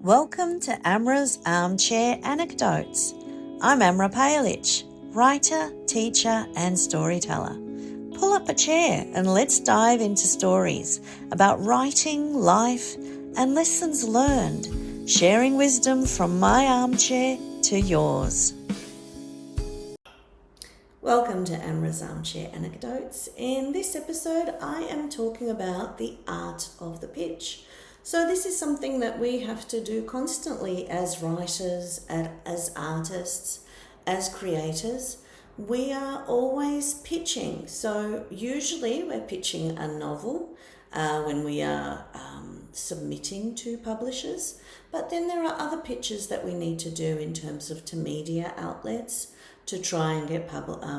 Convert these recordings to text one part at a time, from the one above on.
Welcome to Amra's Armchair Anecdotes. I'm Amra, writer, teacher and storyteller. Pull up a chair and let's dive into stories about writing, life and lessons learned, sharing wisdom from my armchair to yours. Welcome to Amra's Armchair Anecdotes. In this episode, I am talking about the art of the pitch. So this is something that we have to do constantly as writers, as artists, as creators. We are always pitching. So usually we're pitching a novel when we are submitting to publishers. But then there are other pitches that we need to do in terms of to media outlets to try and get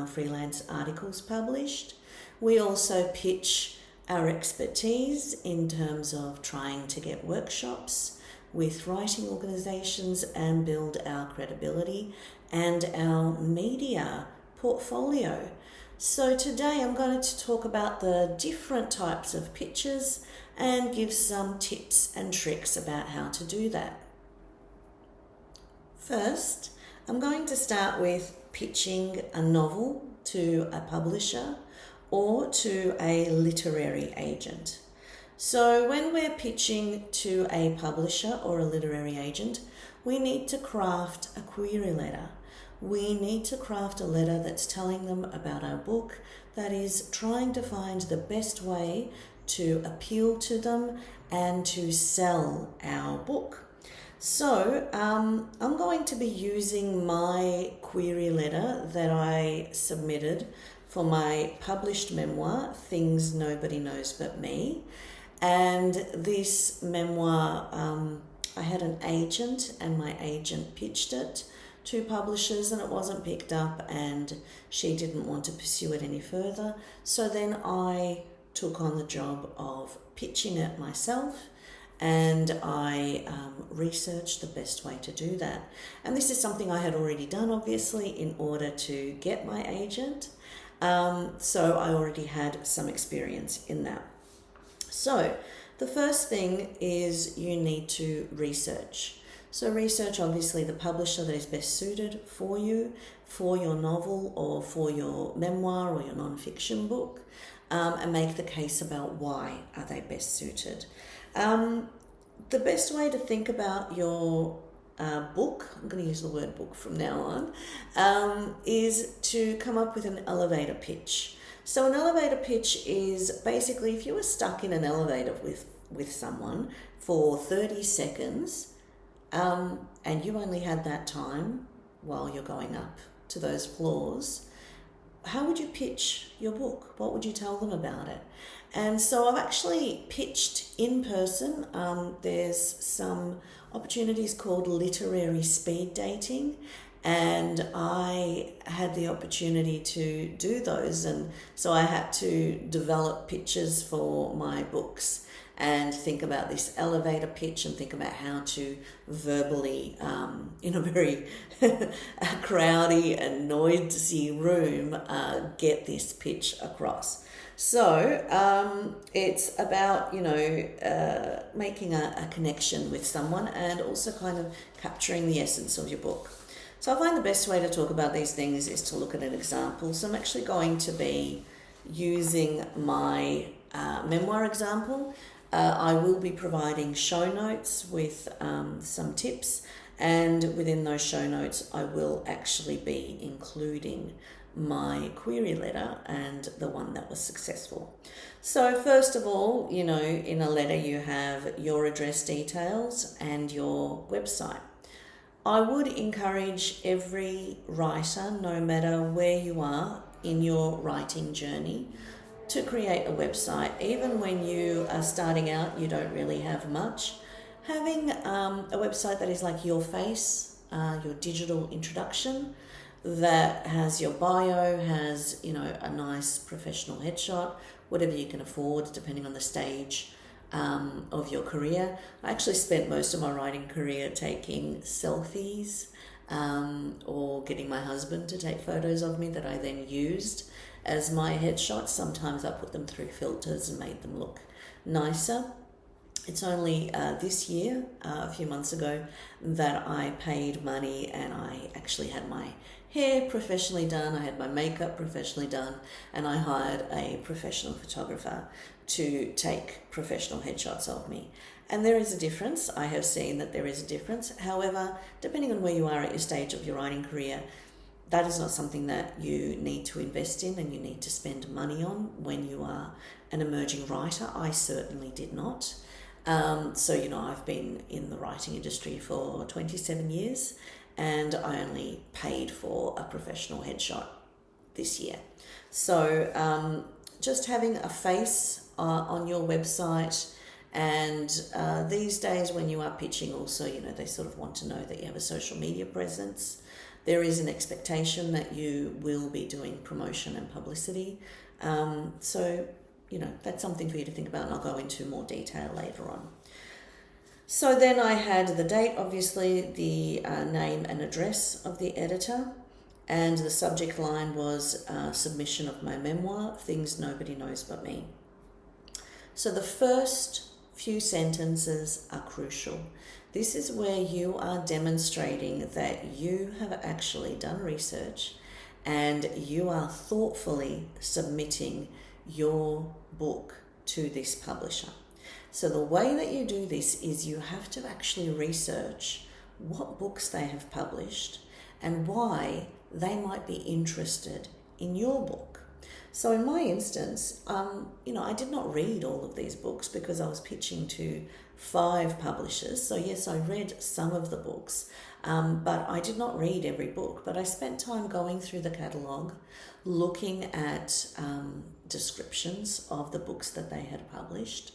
freelance articles published. We also pitch our expertise in terms of trying to get workshops with writing organisations and build our credibility and our media portfolio. So today I'm going to talk about the different types of pitches and give some tips and tricks about how to do that. First, I'm going to start with pitching a novel to a publisher or to a literary agent. So when we're pitching to a publisher or a literary agent, we need to craft a query letter. We need to craft a letter that's telling them about our book, that is trying to find the best way to appeal to them and to sell our book. So I'm going to be using my query letter that I submitted for my published memoir, Things Nobody Knows But Me. And this memoir, I had an agent and my agent pitched it to publishers and it wasn't picked up and she didn't want to pursue it any further. So then I took on the job of pitching it myself and I researched the best way to do that. And this is something I had already done, obviously, in order to get my agent. So I already had some experience in that. So the first thing is you need to research. So research obviously the publisher that is best suited for you, for your novel or for your memoir or your non-fiction book, and make the case about why are they best suited. The best way to think about your book, I'm going to use the word book from now on, is to come up with an elevator pitch. So an elevator pitch is basically if you were stuck in an elevator with someone for 30 seconds and you only had that time while you're going up to those floors, how would you pitch your book? What would you tell them about it? And so I've actually pitched in person. There's some opportunities called literary speed dating, and I had the opportunity to do those. And so I had to develop pitches for my books and think about this elevator pitch and think about how to verbally, in a very crowdy and noisy room, get this pitch across. So it's about, making a connection with someone and also kind of capturing the essence of your book. So I find the best way to talk about these things is to look at an example. So I'm actually going to be using my memoir example. I will be providing show notes with some tips, and within those show notes I will actually be including my query letter and the one that was successful. So first of all, in a letter you have your address details and your website. I would encourage every writer, no matter where you are in your writing journey, to create a website. Even when you are starting out, you don't really have much. Having a website that is like your face, your digital introduction, that has your bio, has a nice professional headshot, whatever you can afford depending on the stage of your career. I actually spent most of my writing career taking selfies or getting my husband to take photos of me that I then used as my headshots. Sometimes I put them through filters and made them look nicer. It's only this year, a few months ago, that I paid money and I actually had my hair professionally done, I had my makeup professionally done, and I hired a professional photographer to take professional headshots of me. And there is a difference. I have seen that there is a difference. However, depending on where you are at your stage of your writing career, that is not something that you need to invest in and you need to spend money on when you are an emerging writer. I certainly did not. So, I've been in the writing industry for 27 years and I only paid for a professional headshot this year. So just having a face on your website, and these days when you are pitching also, they sort of want to know that you have a social media presence. There is an expectation that you will be doing promotion and publicity. So that's something for you to think about, and I'll go into more detail later on. So then I had the date, obviously, the name and address of the editor, and the subject line was submission of my memoir, Things Nobody Knows But Me. So the first few sentences are crucial. This is where you are demonstrating that you have actually done research and you are thoughtfully submitting your book to this publisher. So the way that you do this is you have to actually research what books they have published and why they might be interested in your book. So in my instance, I did not read all of these books because I was pitching to 5 publishers. So yes, I read some of the books, but I did not read every book. But I spent time going through the catalogue, looking at descriptions of the books that they had published,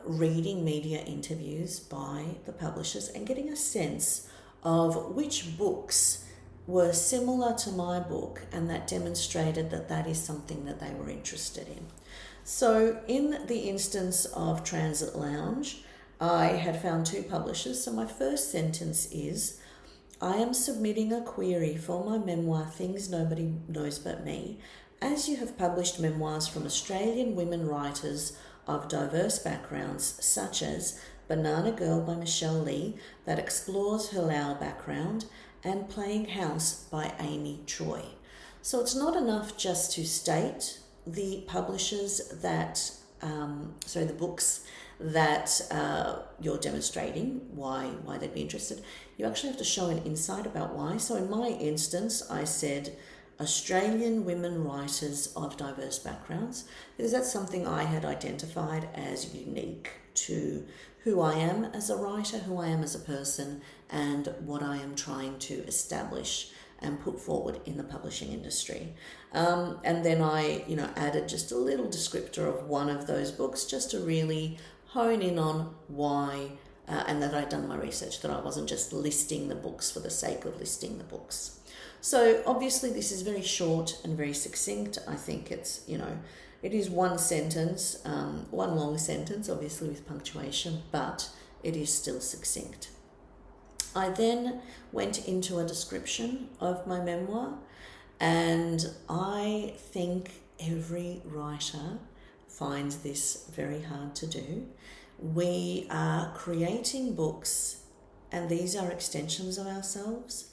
reading media interviews by the publishers, and getting a sense of which books were similar to my book and that demonstrated that that is something that they were interested in. So in the instance of Transit Lounge, I had found 2 publishers. So my first sentence is, I am submitting a query for my memoir, Things Nobody Knows But Me, as you have published memoirs from Australian women writers of diverse backgrounds, such as Banana Girl by Michelle Lee, that explores her Lao background, and Playing House by Amy Choi. So it's not enough just to state the publishers that, the books that you're demonstrating, why they'd be interested. You actually have to show an insight about why. So in my instance, I said Australian women writers of diverse backgrounds, because that's something I had identified as unique to who I am as a writer, who I am as a person, and what I am trying to establish and put forward in the publishing industry. And then I, added just a little descriptor of one of those books just to really hone in on why, and that I'd done my research, that I wasn't just listing the books for the sake of listing the books. So obviously this is very short and very succinct. I think it's, it is one sentence, one long sentence, obviously with punctuation, but it is still succinct. I then went into a description of my memoir, and I think every writer finds this very hard to do. We are creating books, and these are extensions of ourselves,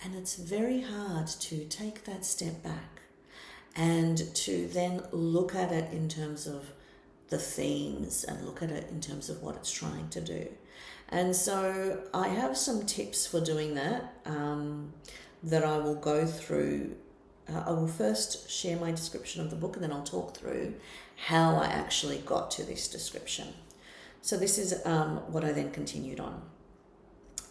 and it's very hard to take that step back and to then look at it in terms of the themes and look at it in terms of what it's trying to do. And so I have some tips for doing that that I will go through. I will first share my description of the book, and then I'll talk through how I actually got to this description. So this is what I then continued on.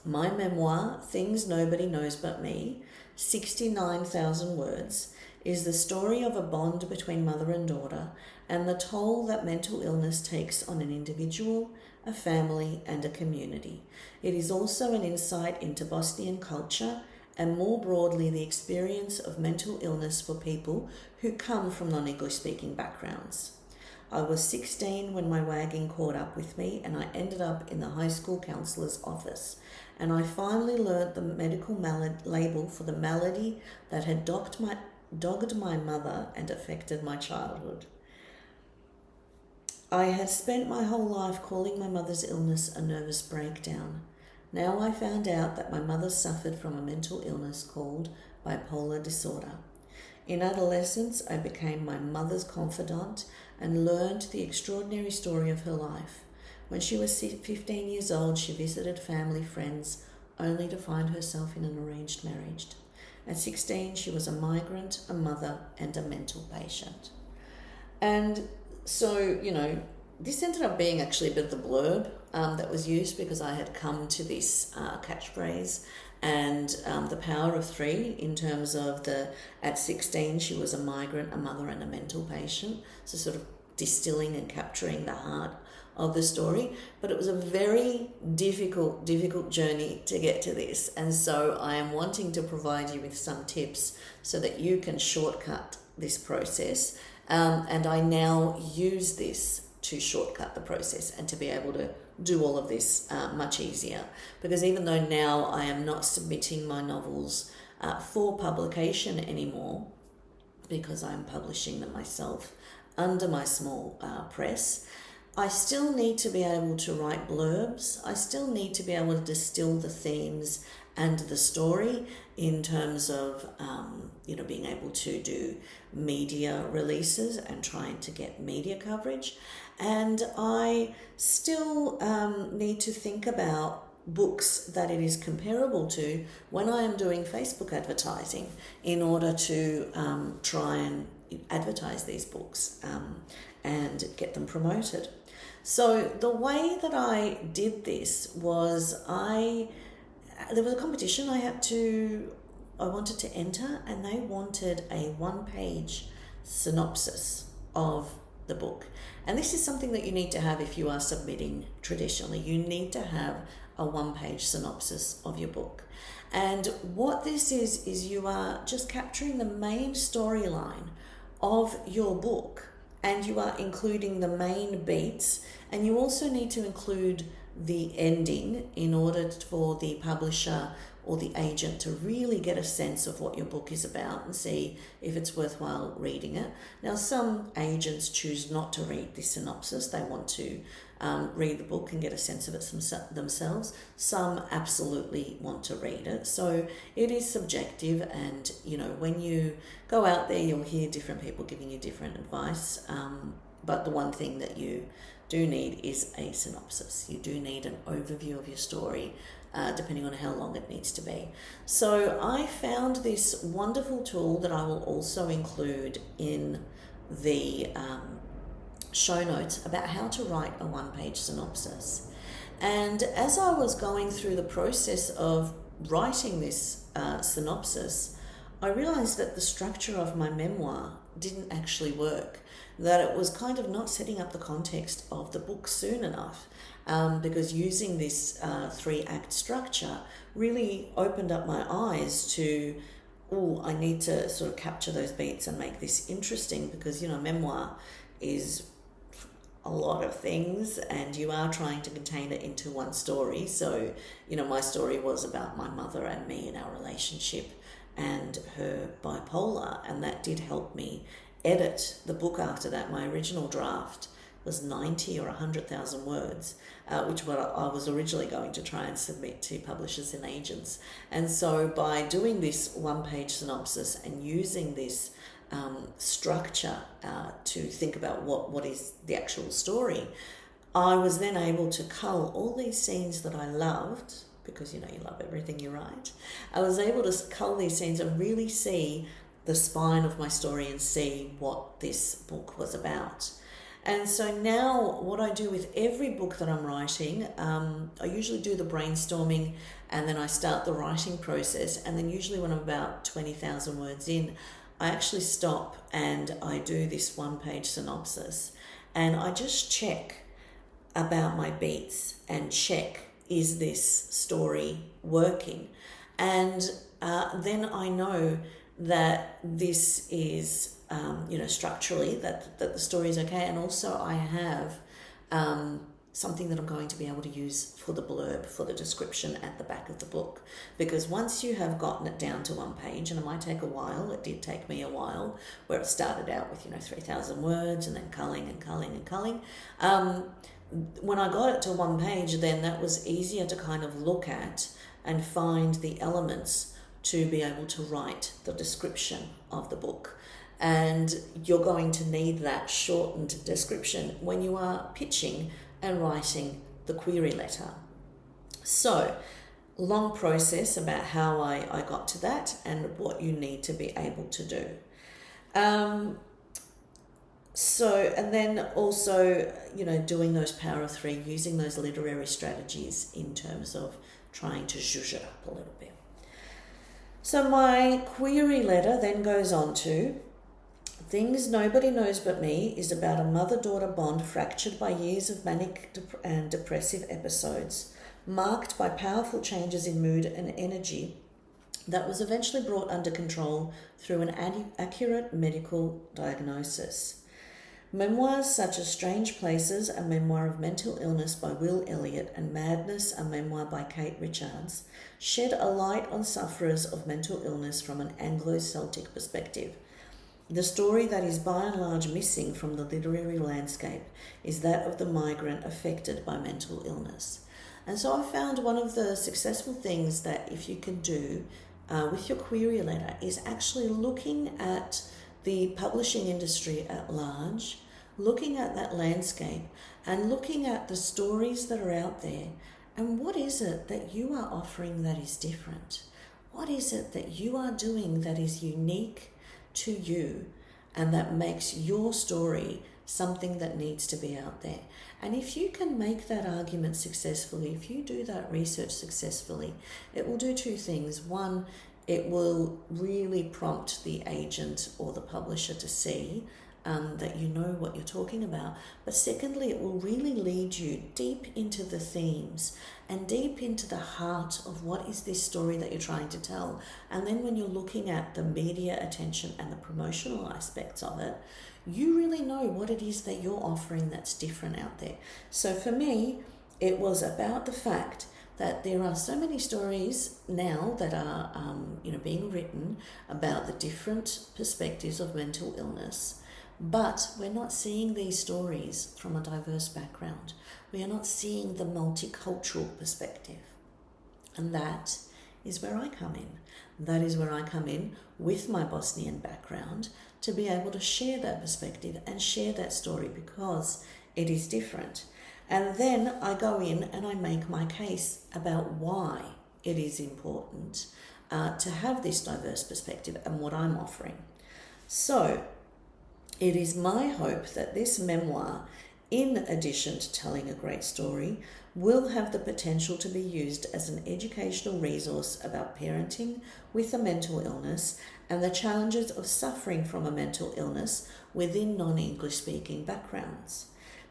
My memoir, Things Nobody Knows But Me, 69,000 words, is the story of a bond between mother and daughter and the toll that mental illness takes on an individual, a family, and a community. It is also an insight into Bosnian culture and more broadly the experience of mental illness for people who come from non-English speaking backgrounds. I was 16 when my wagging caught up with me, and I ended up in the high school counsellor's office, and I finally learnt the medical label for the malady that had dogged my mother and affected my childhood. I had spent my whole life calling my mother's illness a nervous breakdown. Now I found out that my mother suffered from a mental illness called bipolar disorder. In adolescence, I became my mother's confidant and learned the extraordinary story of her life. When she was 15 years old, she visited family friends only to find herself in an arranged marriage. At 16, she was a migrant, a mother, and a mental patient. And so, this ended up being actually a bit of the blurb that was used, because I had come to this catchphrase and the power of three, in terms of at 16 she was a migrant, a mother, and a mental patient. So sort of distilling and capturing the heart of the story. But it was a very difficult journey to get to this. And so I am wanting to provide you with some tips so that you can shortcut this process. And I now use this to shortcut the process and to be able to do all of this much easier. Because even though now I am not submitting my novels for publication anymore, because I'm publishing them myself under my small press, I still need to be able to write blurbs. I still need to be able to distill the themes and the story in terms of, being able to do media releases and trying to get media coverage. And I still need to think about books that it is comparable to when I am doing Facebook advertising, in order to try and advertise these books and get them promoted. So the way that I did this was there was a competition I wanted to enter, and they wanted a 1-page synopsis of the book. And this is something that you need to have if you are submitting traditionally. You need to have a 1-page synopsis of your book. And what this is you are just capturing the main storyline of your book, and you are including the main beats, and you also need to include the ending in order for the publisher or the agent to really get a sense of what your book is about and see if it's worthwhile reading it. Now, some agents choose not to read the synopsis. They want to read the book and get a sense of it themselves. Some absolutely want to read it. So it is subjective, and when you go out there, you'll hear different people giving you different advice. But the one thing that you do need is a synopsis. You do need an overview of your story, depending on how long it needs to be. So I found this wonderful tool that I will also include in the show notes about how to write a 1-page synopsis. And as I was going through the process of writing this synopsis, I realized that the structure of my memoir didn't actually work, that it was kind of not setting up the context of the book soon enough, because using this 3-act structure really opened up my eyes to, I need to sort of capture those beats and make this interesting, because, memoir is a lot of things and you are trying to contain it into one story. So, my story was about my mother and me and our relationship and her bipolar, and that did help me edit the book after that. My original draft was 90 or 100,000 words, which what I was originally going to try and submit to publishers and agents. And so by doing this 1-page synopsis and using this structure to think about what is the actual story, I was then able to cull all these scenes that I loved, because you love everything you write. I was able to cull these scenes and really see the spine of my story and see what this book was about. And so now what I do with every book that I'm writing, I usually do the brainstorming and then I start the writing process, and then usually when I'm about 20,000 words in, I actually stop and I do this 1-page synopsis, and I just check about my beats and check, is this story working? And then I know that this is, structurally that the story is okay. And also I have something that I'm going to be able to use for the blurb, for the description at the back of the book. Because once you have gotten it down to one page, and it might take a while, it did take me a while, where it started out with, 3,000 words and then culling and culling and culling. When I got it to one page, then that was easier to kind of look at and find the elements to be able to write the description of the book. And you're going to need that shortened description when you are pitching and writing the query letter. So, long process about how I got to that and what you need to be able to do. And then also, doing those power of three, using those literary strategies in terms of trying to zhuzh it up a little bit. So my query letter then goes on to, Things Nobody Knows But Me is about a mother-daughter bond fractured by years of manic and depressive episodes, marked by powerful changes in mood and energy that was eventually brought under control through an accurate medical diagnosis. Memoirs such as Strange Places, a memoir of mental illness by Will Elliott, and Madness, a memoir by Kate Richards, shed a light on sufferers of mental illness from an Anglo-Celtic perspective. The story that is by and large missing from the literary landscape is that of the migrant affected by mental illness. And so I found one of the successful things that if you can do with your query letter is actually looking at the publishing industry at large, looking at that landscape and looking at the stories that are out there, and what is it that you are offering that is different? What is it that you are doing that is unique to you and that makes your story something that needs to be out there? And if you can make that argument successfully, if you do that research successfully, it will do two things. One, it will really prompt the agent or the publisher to see that you know what you're talking about. But secondly, it will really lead you deep into the themes and deep into the heart of what is this story that you're trying to tell. And then when you're looking at the media attention and the promotional aspects of it, you really know what it is that you're offering that's different out there. So for me, it was about the fact that there are so many stories now that are being written about the different perspectives of mental illness, but we're not seeing these stories from a diverse background. We are not seeing the multicultural perspective. And that is where I come in. That is where I come in with my Bosnian background to be able to share that perspective and share that story because it is different. And then I go in and I make my case about why it is important to have this diverse perspective and what I'm offering. So it is my hope that this memoir, in addition to telling a great story, will have the potential to be used as an educational resource about parenting with a mental illness and the challenges of suffering from a mental illness within non-English speaking backgrounds.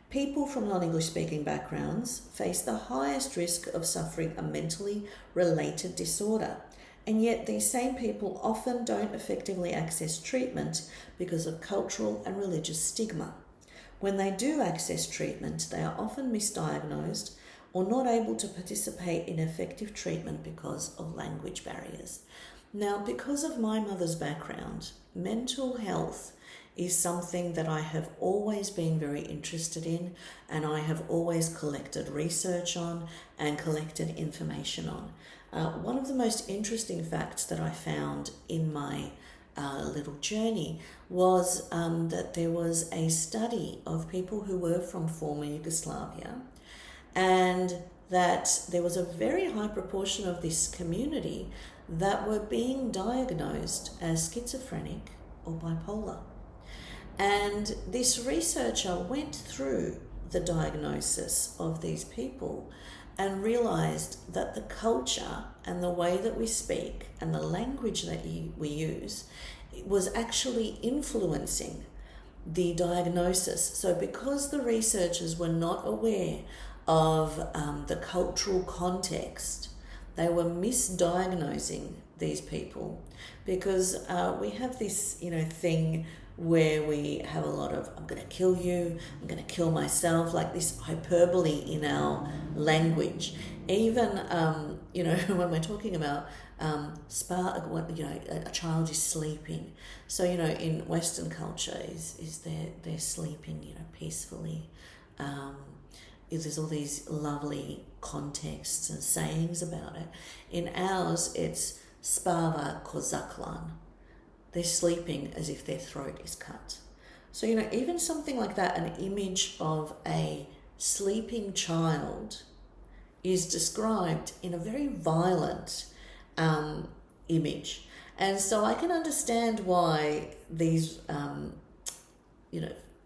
People from non-English speaking backgrounds face the highest risk of suffering a mentally related disorder, and yet these same people often don't effectively access treatment because of cultural and religious stigma. When they do access treatment, they are often misdiagnosed or not able to participate in effective treatment because of language barriers. Now, because of my mother's background, mental health is something that I have always been very interested in, and I have always collected research on and collected information on. One of the most interesting facts that I found in my little journey was that there was a study of people who were from former Yugoslavia, and that there was a very high proportion of this community that were being diagnosed as schizophrenic or bipolar. And this researcher went through the diagnosis of these people and realized that the culture and the way that we speak and the language that we use was actually influencing the diagnosis. So because the researchers were not aware of the cultural context, they were misdiagnosing these people, because we have this thing where we have a lot of, I'm going to kill you, I'm going to kill myself, like this hyperbole in our language. Even, when we're talking about a child is sleeping. So, in Western culture is they're sleeping, peacefully. There's all these lovely contexts and sayings about it. In ours, it's spava kozaklan. They're sleeping as if their throat is cut. So, even something like that, an image of a sleeping child is described in a very violent image. And so I can understand why these,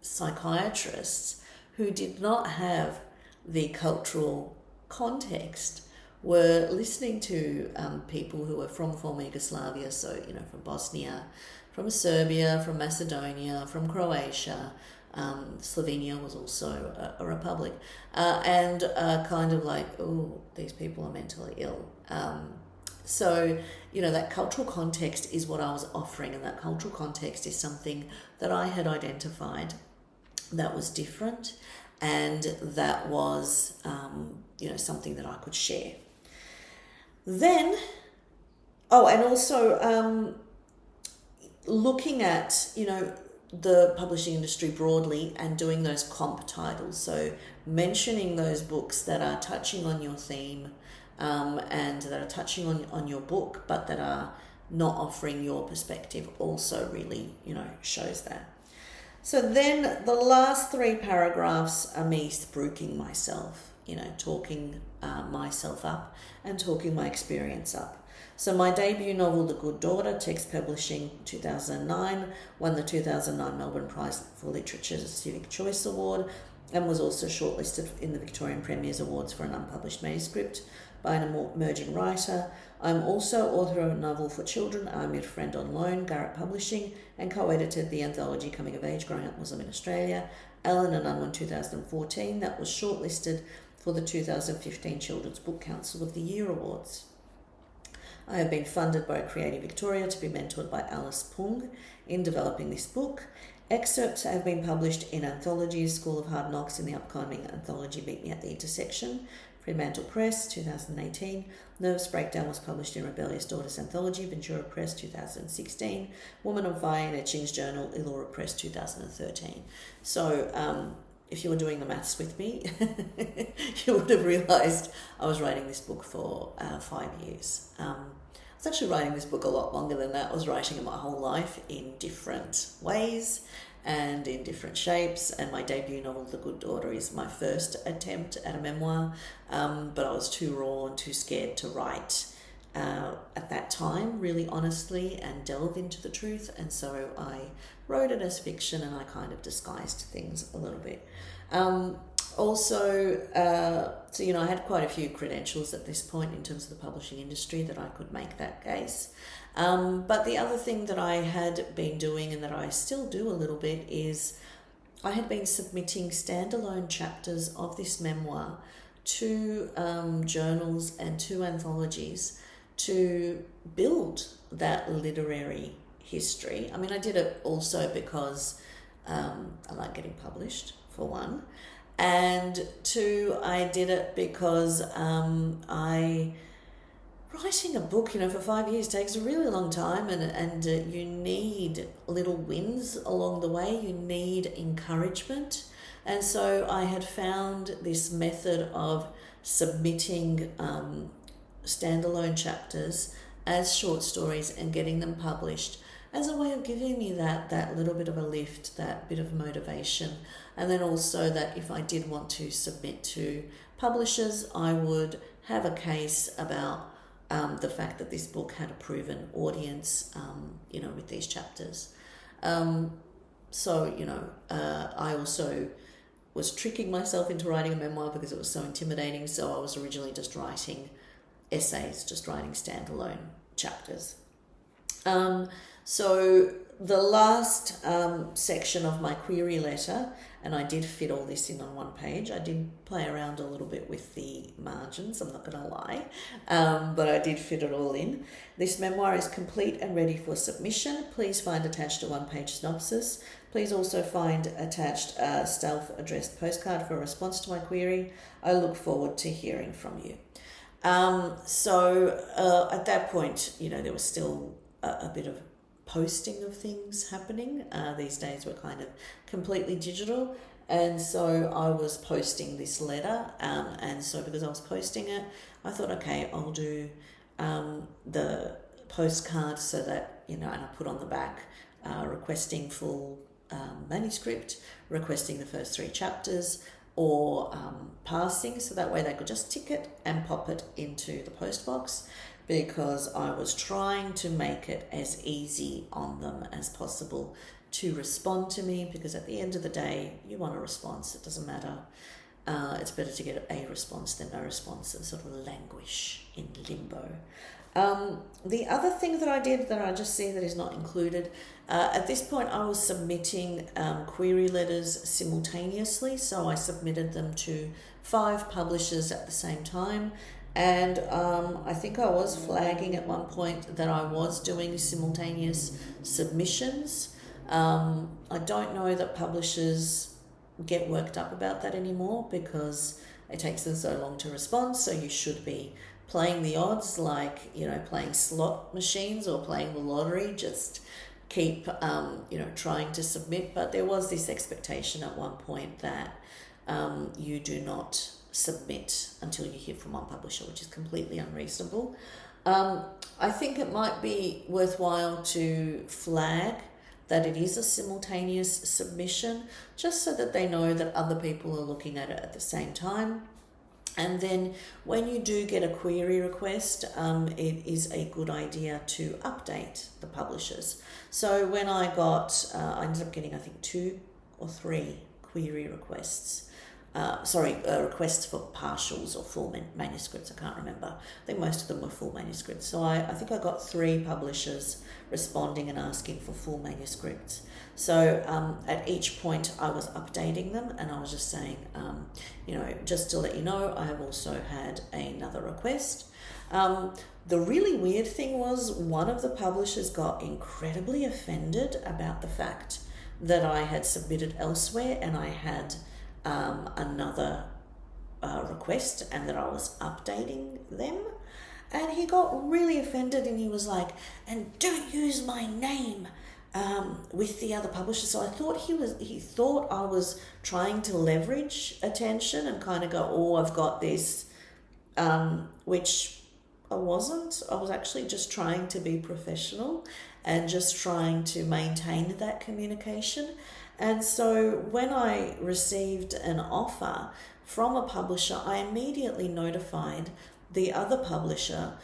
psychiatrists who did not have the cultural context were listening to people who were from former Yugoslavia, so, from Bosnia, from Serbia, from Macedonia, from Croatia. Slovenia was also a republic. And kind of like, oh, these people are mentally ill. So, that cultural context is what I was offering, and that cultural context is something that I had identified that was different, and that was, something that I could share. Then, and also looking at, the publishing industry broadly and doing those comp titles. So mentioning those books that are touching on your theme and that are touching on your book, but that are not offering your perspective also really, shows that. So then the last 3 paragraphs are me spruiking myself, talking myself up and talking my experience up. So my debut novel, The Good Daughter, Text Publishing 2009, won the 2009 Melbourne Prize for Literature's Civic Choice Award and was also shortlisted in the Victorian Premier's Awards for an unpublished manuscript by an emerging writer. I'm also author of a novel for children, I'm Your Friend on Loan, Garrett Publishing, and co-edited the anthology Coming of Age, Growing Up Muslim in Australia, Ellen and Unwin 2014, that was shortlisted for the 2015 Children's Book Council of the Year Awards. I have been funded by Creative Victoria to be mentored by Alice Pung in developing this book. Excerpts have been published in anthologies, School of Hard Knocks in the upcoming anthology Meet Me at the Intersection, Fremantle Press, 2018. Nervous Breakdown was published in Rebellious Daughters Anthology, Ventura Press, 2016. Woman on Fire in Etching's Journal, Elora Press, 2013. So, if you were doing the maths with me, you would have realised I was writing this book for 5 years. I was actually writing this book a lot longer than that. I was writing it my whole life in different ways and in different shapes, and my debut novel, The Good Daughter, is my first attempt at a memoir, but I was too raw and too scared to write at that time, really honestly, and delve into the truth, and so I wrote it as fiction and I kind of disguised things a little bit. I had quite a few credentials at this point in terms of the publishing industry that I could make that case. But the other thing that I had been doing and that I still do a little bit is I had been submitting standalone chapters of this memoir to journals and to anthologies to build that literary history. I mean, I did it also because I like getting published, for one. And 2, I did it because writing a book, for 5 years takes a really long time, and you need little wins along the way. You need encouragement. And so I had found this method of submitting standalone chapters as short stories and getting them published as a way of giving me that little bit of a lift, that bit of motivation. And then also that if I did want to submit to publishers, I would have a case about the fact that this book had a proven audience, with these chapters. I also was tricking myself into writing a memoir because it was so intimidating. So I was originally just writing essays, just writing standalone chapters. So the last section of my query letter, and I did fit all this in on one page. I did play around a little bit with the margins, I'm not going to lie, but I did fit it all in. This memoir is complete and ready for submission. Please find attached a one-page synopsis. Please also find attached a self-addressed postcard for a response to my query. I look forward to hearing from you. So at that point, there was still a bit of posting of things happening. These days we're kind of completely digital, and so I was posting this letter, and so because I was posting it, I thought, okay, I'll do the postcard so that, and I put on the back requesting full manuscript, requesting the first 3 chapters, or passing, so that way they could just tick it and pop it into the post box, because I was trying to make it as easy on them as possible to respond to me, because at the end of the day, you want a response. It doesn't matter. It's better to get a response than no response and sort of languish in limbo. The other thing that I did that I just see that is not included, at this point I was submitting query letters simultaneously, so I submitted them to 5 publishers at the same time. And I think I was flagging at one point that I was doing simultaneous submissions. I don't know that publishers get worked up about that anymore, because it takes them so long to respond. So you should be playing the odds, like, playing slot machines or playing the lottery. Just keep, trying to submit. But there was this expectation at one point that you do not submit until you hear from one publisher, which is completely unreasonable. I think it might be worthwhile to flag that it is a simultaneous submission, just so that they know that other people are looking at it at the same time. And then when you do get a query request, it is a good idea to update the publishers. So when I got, I ended up getting, I think, 2 or 3 query requests. Requests for partials or full manuscripts. I can't remember. I think most of them were full manuscripts. So I think I got 3 publishers responding and asking for full manuscripts. So at each point I was updating them, and I was just saying, just to let you know, I have also had another request. The really weird thing was, one of the publishers got incredibly offended about the fact that I had submitted elsewhere and I had another request, and that I was updating them, and he got really offended, and he was like, and don't use my name with the other publisher. So I thought he thought I was trying to leverage attention and kind of go, oh, I've got this, which I wasn't. I was actually just trying to be professional and just trying to maintain that communication. And so when I received an offer from a publisher, I immediately notified the other publisher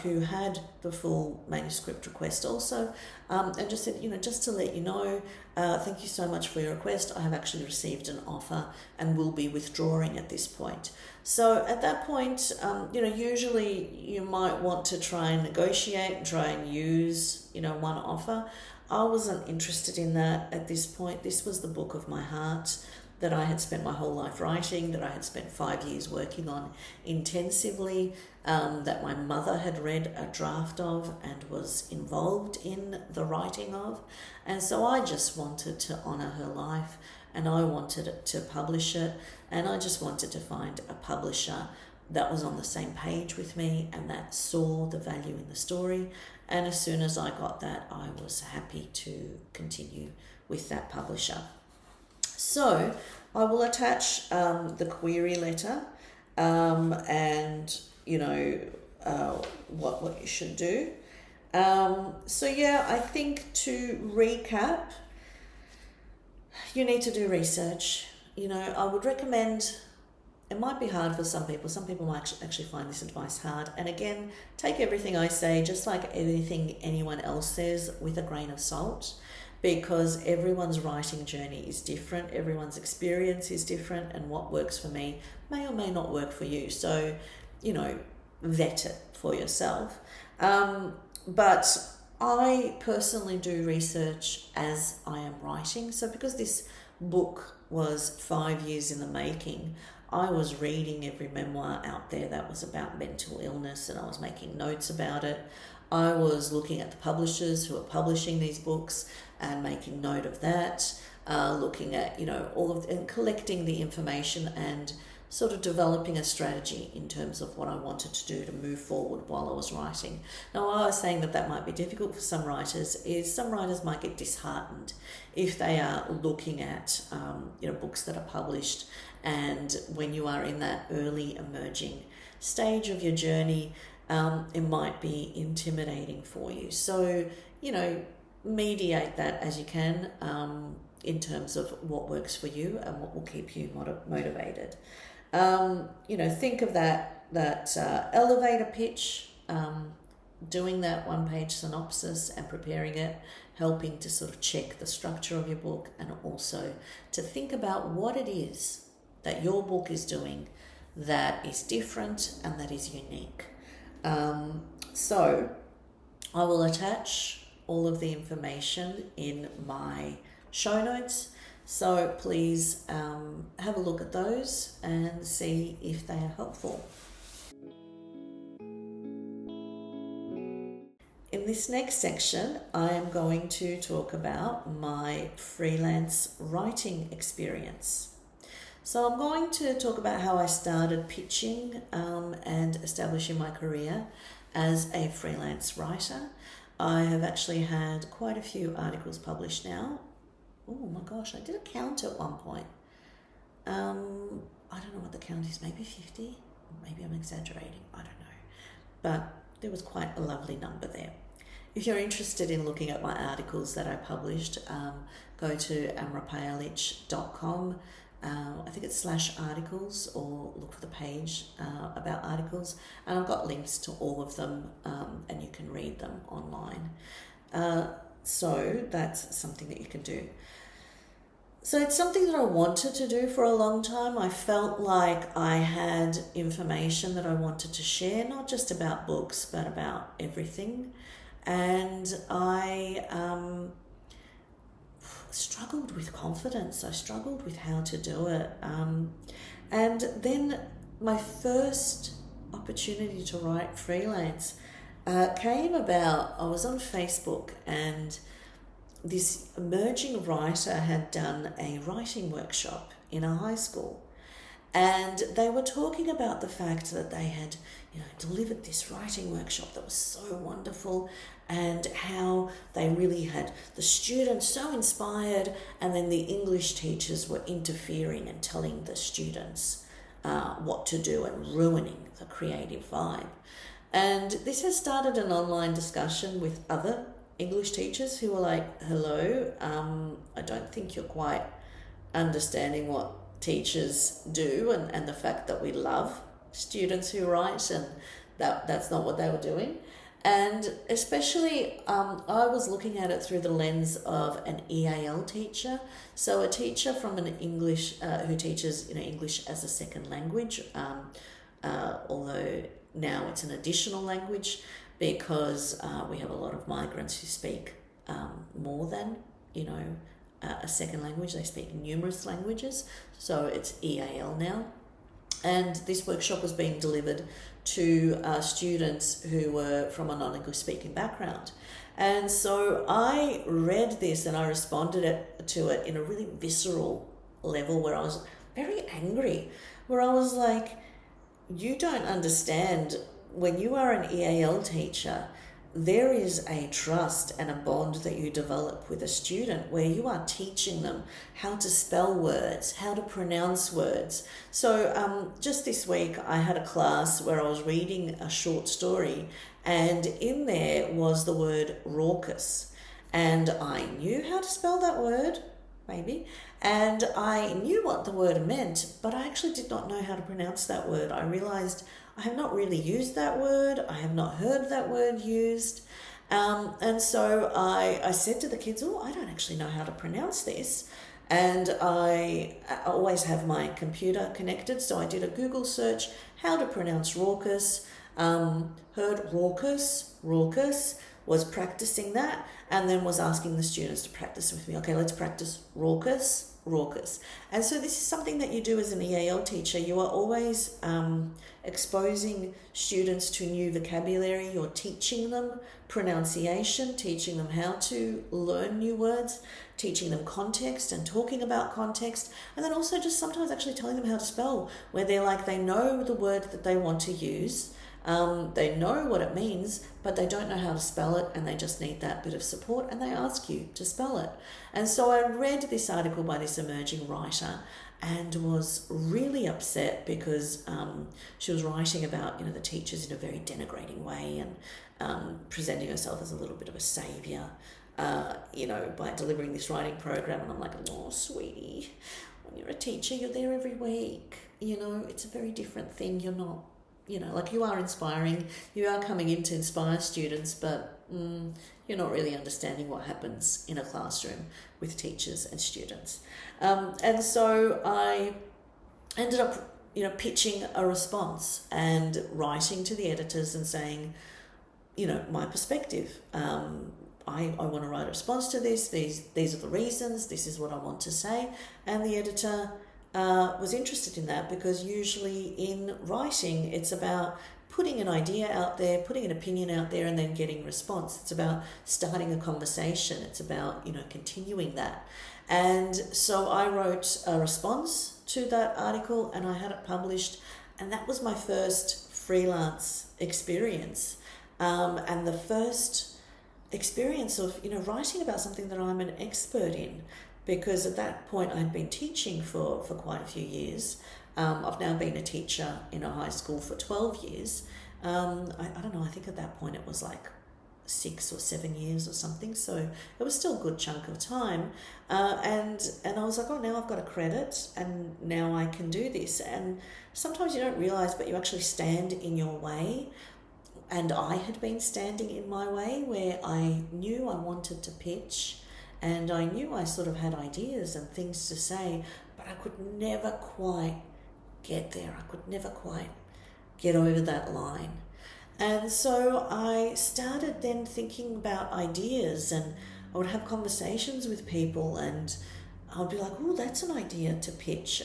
who had the full manuscript request also, and just said, just to let you know, thank you so much for your request. I have actually received an offer and will be withdrawing at this point. So at that point, usually you might want to try and negotiate and try and use, one offer. I wasn't interested in that at this point. This was the book of my heart that I had spent my whole life writing, that I had spent 5 years working on intensively, that my mother had read a draft of and was involved in the writing of. And so I just wanted to honour her life, and I wanted to publish it, and I just wanted to find a publisher that was on the same page with me and that saw the value in the story. And as soon as I got that, I was happy to continue with that publisher. So I will attach the query letter and, what you should do. I think to recap, you need to do research. I would recommend, it might be hard for some people. Some people might actually find this advice hard. And again, take everything I say, just like anything anyone else says, with a grain of salt, because everyone's writing journey is different. Everyone's experience is different, and what works for me may or may not work for you. So, vet it for yourself. But I personally do research as I am writing. So because this book was 5 years in the making, I was reading every memoir out there that was about mental illness, and I was making notes about it. I was looking at the publishers who are publishing these books and making note of that, looking at, all of and collecting the information and sort of developing a strategy in terms of what I wanted to do to move forward while I was writing. Now, I was saying that might be difficult for some writers is some writers might get disheartened if they are looking at books that are published, and when you are in that early emerging stage of your journey, it might be intimidating for you. So, mediate that as you can in terms of what works for you and what will keep you motivated. Think of that elevator pitch, doing that one-page synopsis and preparing it, helping to sort of check the structure of your book, and also to think about what it is that your book is doing that is different and that is unique. So I will attach all of the information in my show notes. So please have a look at those and see if they are helpful. In this next section, I am going to talk about my freelance writing experience. So I'm going to talk about how I started pitching and establishing my career as a freelance writer. I have actually had quite a few articles published now. Oh my gosh, I did a count at one point. I don't know what the count is, maybe 50? Maybe I'm exaggerating, I don't know. But there was quite a lovely number there. If you're interested in looking at my articles that I published, go to amra.com. I think it's /articles, or look for the page about articles, and I've got links to all of them, and you can read them online. So that's something that you can do. So it's something that I wanted to do for a long time. I felt like I had information that I wanted to share, not just about books, but about everything. And I struggled with confidence. I struggled with how to do it. And then my first opportunity to write freelance came about. I was on Facebook, and this emerging writer had done a writing workshop in a high school. And they were talking about the fact that they had, delivered this writing workshop that was so wonderful, and how they really had the students so inspired, and then the English teachers were interfering and telling the students what to do and ruining the creative vibe. And this has started an online discussion with other English teachers who were like, hello, I don't think you're quite understanding what teachers do, and the fact that we love students who write, and that's not what they were doing. And especially I was looking at it through the lens of an EAL teacher, so a teacher from an English who teaches English as a second language, although now it's an additional language because we have a lot of migrants who speak more than a second language. They speak numerous languages, so it's EAL now. And this workshop was being delivered to students who were from a non-English speaking background. And so I read this and I responded to it in a really visceral level, where I was very angry, where I was like, you don't understand, when you are an EAL teacher, there is a trust and a bond that you develop with a student where you are teaching them how to spell words, how to pronounce words. So just this week I had a class where I was reading a short story, and in there was the word raucous. And I knew how to spell that word, maybe, and I knew what the word meant, but I actually did not know how to pronounce that word. I realized I have not really used that word. I have not heard that word used. And so I said to the kids, I don't actually know how to pronounce this. And I always have my computer connected. So I did a Google search, how to pronounce raucous, heard raucous, was practicing that, and then was asking the students to practice with me. Okay, let's practice raucous, raucous. And so this is something that you do as an EAL teacher. You are always exposing students to new vocabulary. You're teaching them pronunciation, teaching them how to learn new words, teaching them context and talking about context, and then also just sometimes actually telling them how to spell, where they're like, they know the word that they want to use, they know what it means, but they don't know how to spell it, and they just need that bit of support, and they ask you to spell it. And so I read this article by this emerging writer and was really upset because she was writing about, the teachers in a very denigrating way, and presenting herself as a little bit of a saviour, by delivering this writing program. And I'm like, oh, sweetie, when you're a teacher, you're there every week. It's a very different thing. You're not, you are inspiring. You are coming in to inspire students, but you're not really understanding what happens in a classroom with teachers and students. And so I ended up, pitching a response and writing to the editors and saying, my perspective. I want to write a response to this. These are the reasons. This is what I want to say. And the editor was interested in that, because usually in writing, it's about putting an idea out there, putting an opinion out there, and then getting response. It's about starting a conversation. It's about, continuing that. And so I wrote a response to that article, and I had it published. And that was my first freelance experience. And the first experience of, writing about something that I'm an expert in, because at that point I'd been teaching for quite a few years. I've now been a teacher in a high school for 12 years. I don't know, I think at that point it was like 6 or 7 years or something. So it was still a good chunk of time. And I was like, oh, now I've got a credit and now I can do this. And sometimes you don't realize, but you actually stand in your way. And I had been standing in my way, where I knew I wanted to pitch, and I knew I sort of had ideas and things to say, but I could never quite get there. I could never quite get over that line. And so I started then thinking about ideas, and I would have conversations with people, and I would be like, oh, that's an idea to pitch.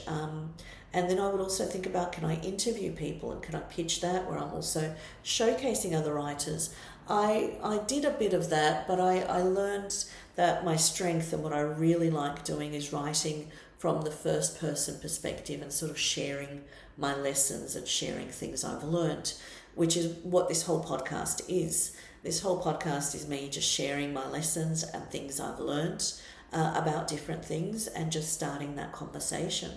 And then I would also think about, can I interview people and can I pitch that, where I'm also showcasing other writers. I did a bit of that, but I learned that my strength and what I really like doing is writing from the first person perspective and sort of sharing my lessons and sharing things I've learned, which is what this whole podcast is. This whole podcast is me just sharing my lessons and things I've learned about different things, and just starting that conversation.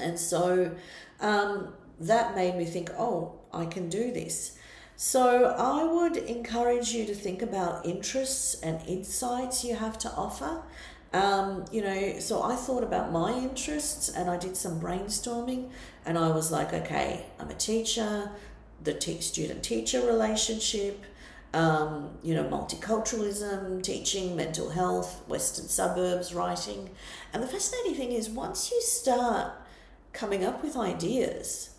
And so that made me think, oh, I can do this. So I would encourage you to think about interests and insights you have to offer. So I thought about my interests, and I did some brainstorming, and I was like, okay, I'm a teacher, the student-teacher relationship, multiculturalism, teaching, mental health, Western suburbs, writing. And the fascinating thing is, once you start coming up with ideas,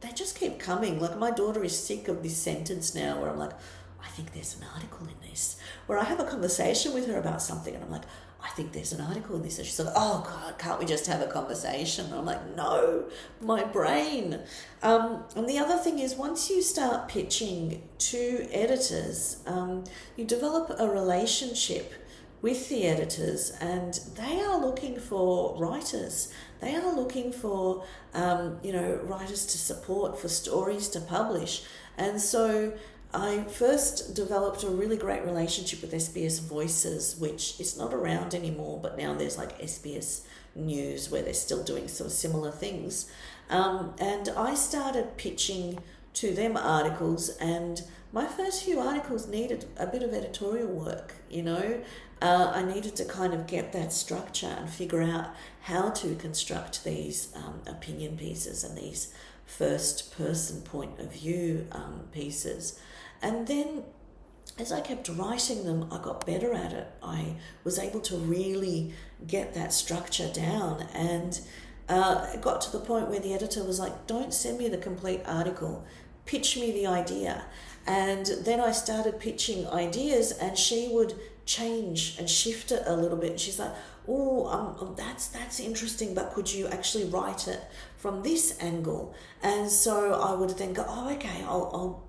they just keep coming. Like, my daughter is sick of this sentence now where I'm like, I think there's an article in this. Where I have a conversation with her about something and I'm like, I think there's an article in this. And she's like, oh God, can't we just have a conversation? And I'm like, no, my brain. And the other thing is, once you start pitching to editors, you develop a relationship with the editors, and they are looking for writers. They are looking for, writers to support, for stories to publish. And so I first developed a really great relationship with SBS Voices, which is not around anymore, but now there's like SBS News, where they're still doing sort of similar things. And I started pitching to them articles, and my first few articles needed a bit of editorial work, I needed to kind of get that structure and figure out how to construct these opinion pieces and these first person point of view pieces. And then as I kept writing them, I got better at it. I was able to really get that structure down, and it got to the point where the editor was like, don't send me the complete article, pitch me the idea. And then I started pitching ideas, and she would change and shift it a little bit. And she's like, oh, that's interesting, but could you actually write it from this angle? And so I would then go, oh, okay, I'll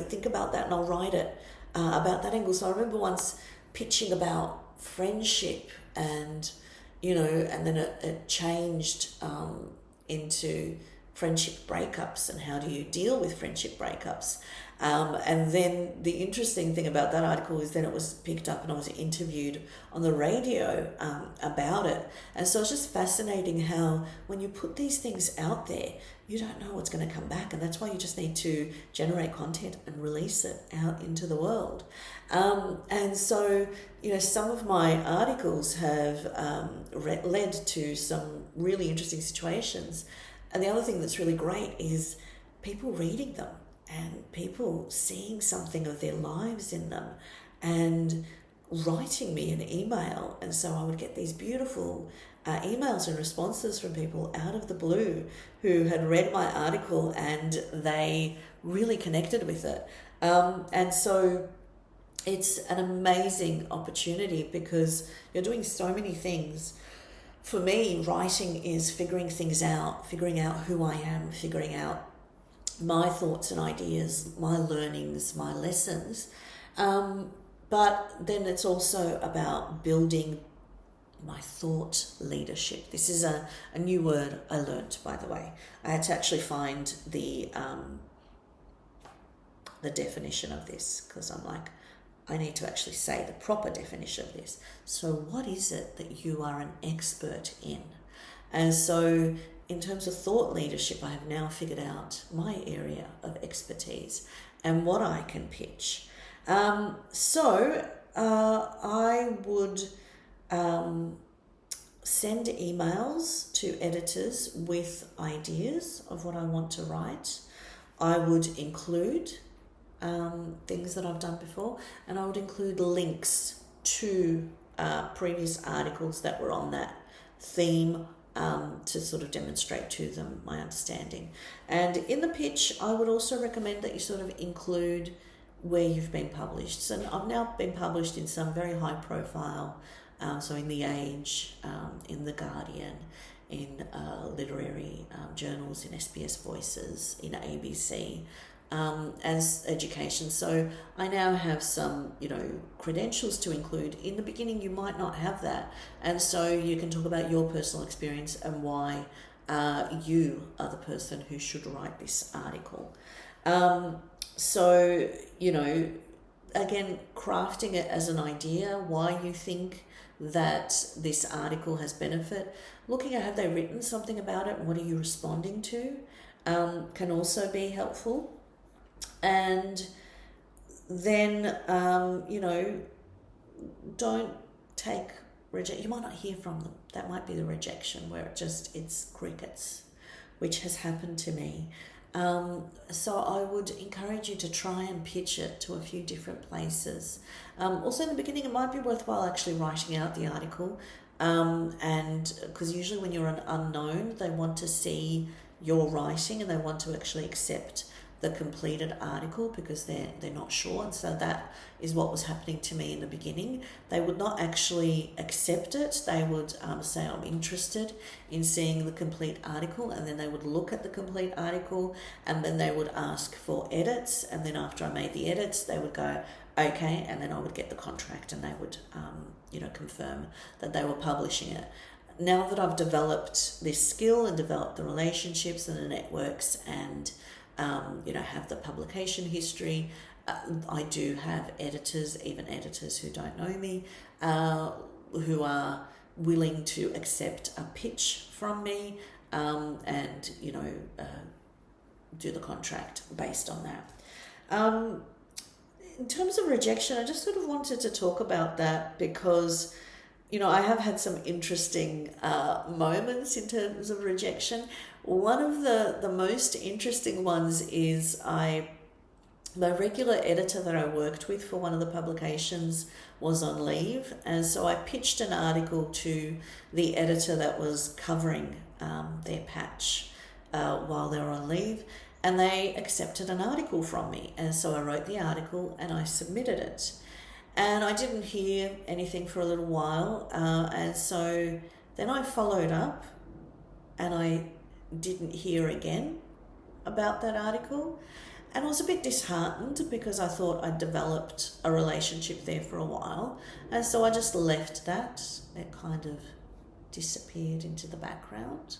think about that, and I'll write it about that angle. So I remember once pitching about friendship, and and then it changed into friendship breakups and how do you deal with friendship breakups. And then the interesting thing about that article is then it was picked up and I was interviewed on the radio about it. And so it's just fascinating how when you put these things out there, you don't know what's going to come back. And that's why you just need to generate content and release it out into the world. And so, some of my articles have led to some really interesting situations. And the other thing that's really great is people reading them and people seeing something of their lives in them and writing me an email. And so I would get these beautiful emails and responses from people out of the blue who had read my article and they really connected with it. And so it's an amazing opportunity because you're doing so many things. For me, writing is figuring things out, figuring out who I am, figuring out my thoughts and ideas, my learnings, my lessons. But then it's also about building my thought leadership. This is a new word I learnt, by the way. I had to actually find the definition of this because I'm like, I need to actually say the proper definition of this. So what is it that you are an expert in? And so in terms of thought leadership, I have now figured out my area of expertise and what I can pitch. So I would send emails to editors with ideas of what I want to write. I would include things that I've done before, and I would include links to previous articles that were on that theme to sort of demonstrate to them my understanding. And in the pitch, I would also recommend that you sort of include where you've been published. So I've now been published in some very high profile, so in The Age, in The Guardian, in literary journals, in SBS Voices, in ABC, as education. So I now have some, credentials to include. In the beginning, you might not have that. And so you can talk about your personal experience and why you are the person who should write this article. So, again, crafting it as an idea, why you think that this article has benefit, looking at have they written something about it, what are you responding to, can also be helpful. And then, don't take rejection. You might not hear from them. That might be the rejection where it's crickets, which has happened to me. So I would encourage you to try and pitch it to a few different places. Also in the beginning, it might be worthwhile actually writing out the article. And because usually when you're an unknown, they want to see your writing and they want to actually accept the completed article because they're not sure. And so that is what was happening to me in the beginning. They would not actually accept it. They would say, I'm interested in seeing the complete article, and then they would look at the complete article and then they would ask for edits, and then after I made the edits they would go okay, and then I would get the contract and they would confirm that they were publishing it. Now that I've developed this skill and developed the relationships and the networks and have the publication history, I do have editors, even editors who don't know me, who are willing to accept a pitch from me and do the contract based on that. In terms of rejection, I just sort of wanted to talk about that because I have had some interesting moments in terms of rejection. One of the most interesting ones is my regular editor that I worked with for one of the publications was on leave, and so I pitched an article to the editor that was covering their patch while they were on leave. and they accepted an article from me. And so I wrote the article and I submitted it. And I didn't hear anything for a little while. And so then I followed up and I didn't hear again about that article. And I was a bit disheartened because I thought I'd developed a relationship there for a while. And so I just left that. It kind of disappeared into the background.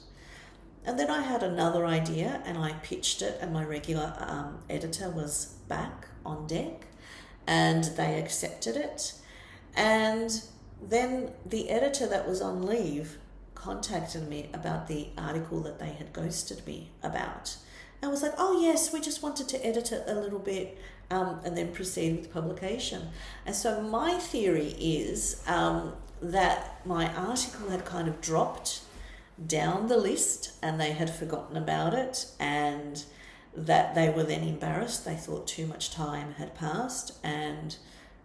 And then I had another idea and I pitched it, and my regular editor was back on deck and they accepted it. And then the editor that was on leave contacted me about the article that they had ghosted me about. I was like, oh yes, we just wanted to edit it a little bit and then proceed with publication. And so my theory is that my article had kind of dropped down the list and they had forgotten about it, and that they were then embarrassed. They thought too much time had passed, and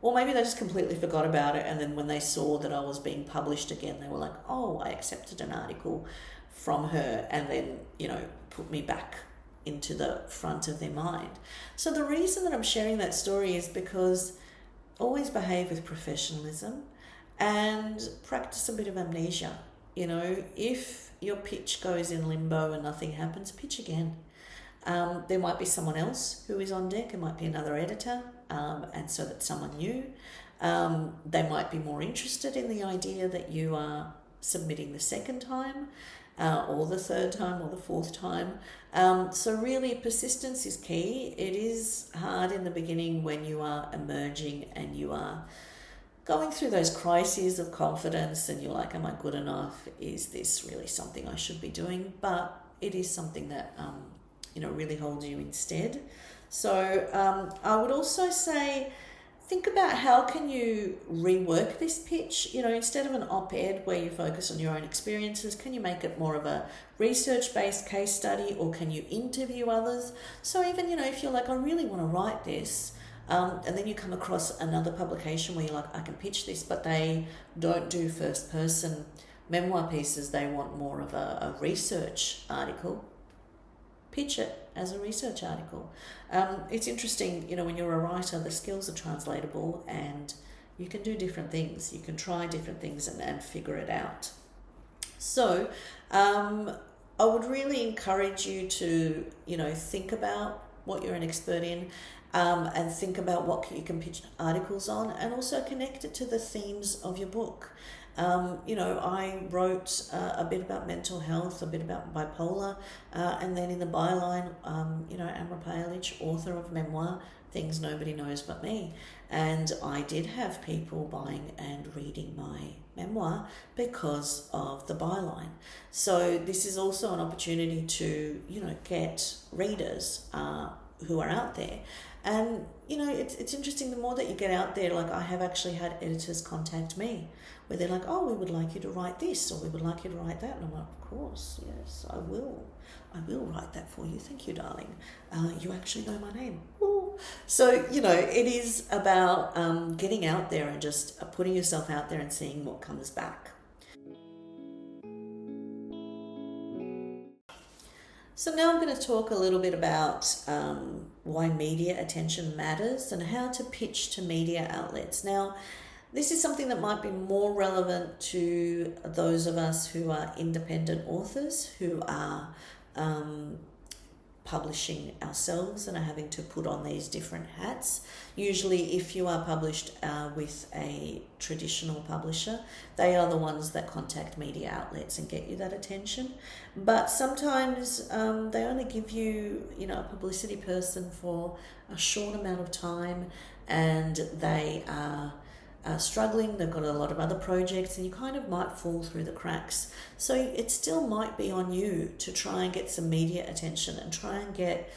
or maybe they just completely forgot about it, and then when they saw that I was being published again, they were like, oh, I accepted an article from her, and then, put me back into the front of their mind. So the reason that I'm sharing that story is because always behave with professionalism and practice a bit of amnesia. If your pitch goes in limbo and nothing happens, pitch again. There might be someone else who is on deck. It might be another editor, and so that's someone new. They might be more interested in the idea that you are submitting the second time, or the third time, or the fourth time. So really, persistence is key. It is hard in the beginning when you are emerging and you are going through those crises of confidence and you're like, am I good enough? Is this really something I should be doing? But it is something that, really holds you instead. So I would also say, think about how can you rework this pitch. Instead of an op-ed where you focus on your own experiences, can you make it more of a research-based case study, or can you interview others? So even, if you're like, I really want to write this, and then you come across another publication where you're like, I can pitch this, but they don't do first-person memoir pieces. They want more of a research article. Pitch it as a research article. It's interesting, when you're a writer, the skills are translatable and you can do different things. You can try different things and figure it out. So I would really encourage you to, think about what you're an expert in, and think about what you can pitch articles on, and also connect it to the themes of your book. I wrote a bit about mental health, a bit about bipolar, and then in the byline, Amra, author of memoir, Things Nobody Knows But Me. And I did have people buying and reading my memoir because of the byline. So this is also an opportunity to, get readers who are out there. And, it's interesting, the more that you get out there, like I have actually had editors contact me where they're like, oh, we would like you to write this, or we would like you to write that. And I'm like, of course, yes, I will write that for you. Thank you, darling. You actually know my name. Ooh. So, it is about getting out there and just putting yourself out there and seeing what comes back. So now I'm going to talk a little bit about why media attention matters and how to pitch to media outlets. Now, this is something that might be more relevant to those of us who are independent authors, who are publishing ourselves and are having to put on these different hats. Usually, if you are published with a traditional publisher, they are the ones that contact media outlets and get you that attention. But sometimes they only give you, a publicity person for a short amount of time, and they are struggling, they've got a lot of other projects, and you kind of might fall through the cracks. So it still might be on you to try and get some media attention and try and get,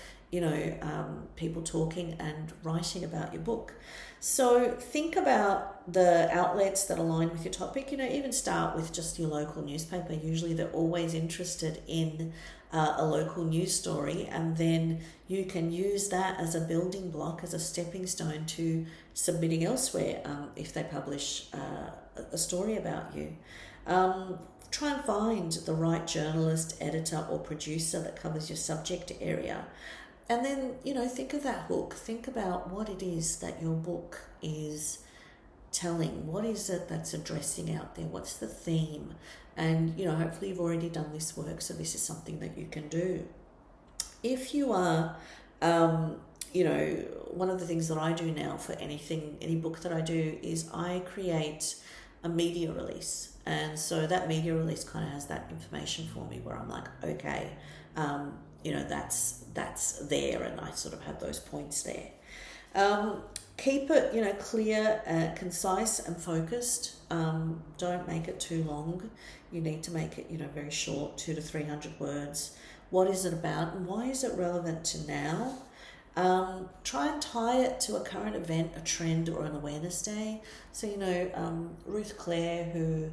people talking and writing about your book. So think about the outlets that align with your topic. Even start with just your local newspaper. Usually they're always interested in a local news story, and then you can use that as a building block, as a stepping stone to submitting elsewhere if they publish a story about you. Try and find the right journalist, editor, or producer that covers your subject area. And then, think of that hook. Think about what it is that your book is telling. What is it that's addressing out there? What's the theme? And, hopefully you've already done this work, so this is something that you can do. If you are, one of the things that I do now for any book that I do is I create a media release. And so that media release kind of has that information for me where I'm like, okay, that's there, and I sort of have those points there. Keep it, clear, concise and focused. Don't make it too long. You need to make it, very short, 200 to 300 words. What is it about and why is it relevant to now? Try and tie it to a current event, a trend, or an awareness day. So, Ruth Clare, who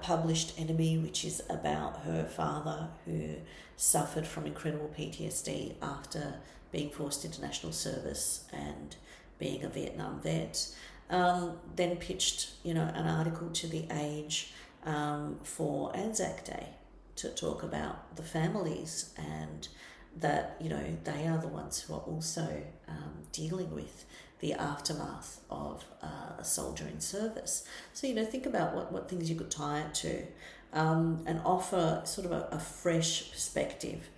published Enemy, which is about her father who suffered from incredible PTSD after being forced into national service and being a Vietnam vet, then pitched, an article to The Age for Anzac Day to talk about the families and that, they are the ones who are also dealing with the aftermath of a soldier in service. So, think about what things you could tie it to and offer sort of a fresh perspective.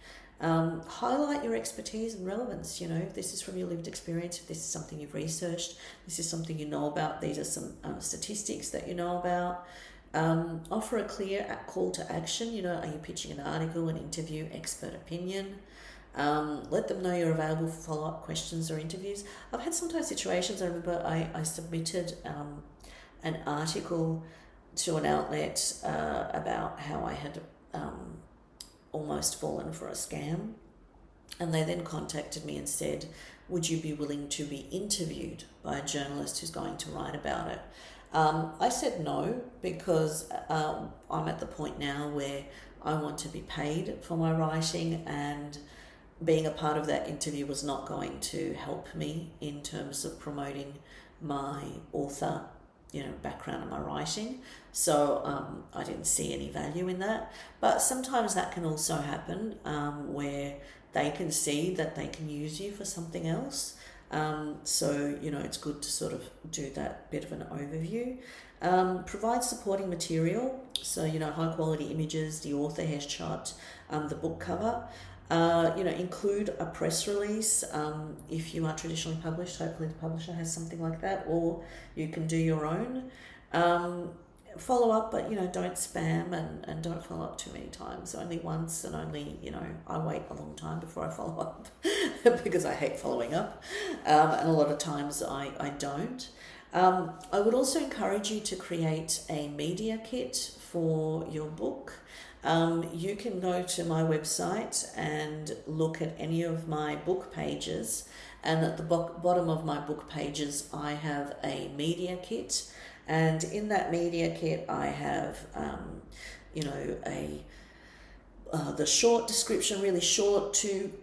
Highlight your expertise and relevance. If this is from your lived experience, if this is something you've researched, this is something you know about, these are some statistics that you know about. Offer a clear call to action. Are you pitching an article, an interview, expert opinion? Let them know you're available for follow-up questions or interviews. I've had sometimes situations, I remember I submitted an article to an outlet about how I had almost fallen for a scam, and they then contacted me and said, would you be willing to be interviewed by a journalist who's going to write about it? I said no, because I'm at the point now where I want to be paid for my writing, and being a part of that interview was not going to help me in terms of promoting my author, background in my writing. So I didn't see any value in that. But sometimes that can also happen where they can see that they can use you for something else. So, it's good to sort of do that bit of an overview. Provide supporting material. So, high quality images, the author headshot, the book cover. Include a press release. If you are traditionally published, hopefully the publisher has something like that, or you can do your own. Follow up, but don't spam and don't follow up too many times. Only once, and only, I wait a long time before I follow up because I hate following up. And a lot of times I don't. I would also encourage you to create a media kit for your book. You can go to my website and look at any of my book pages, and at the bottom of my book pages I have a media kit, and in that media kit I have the short description, really short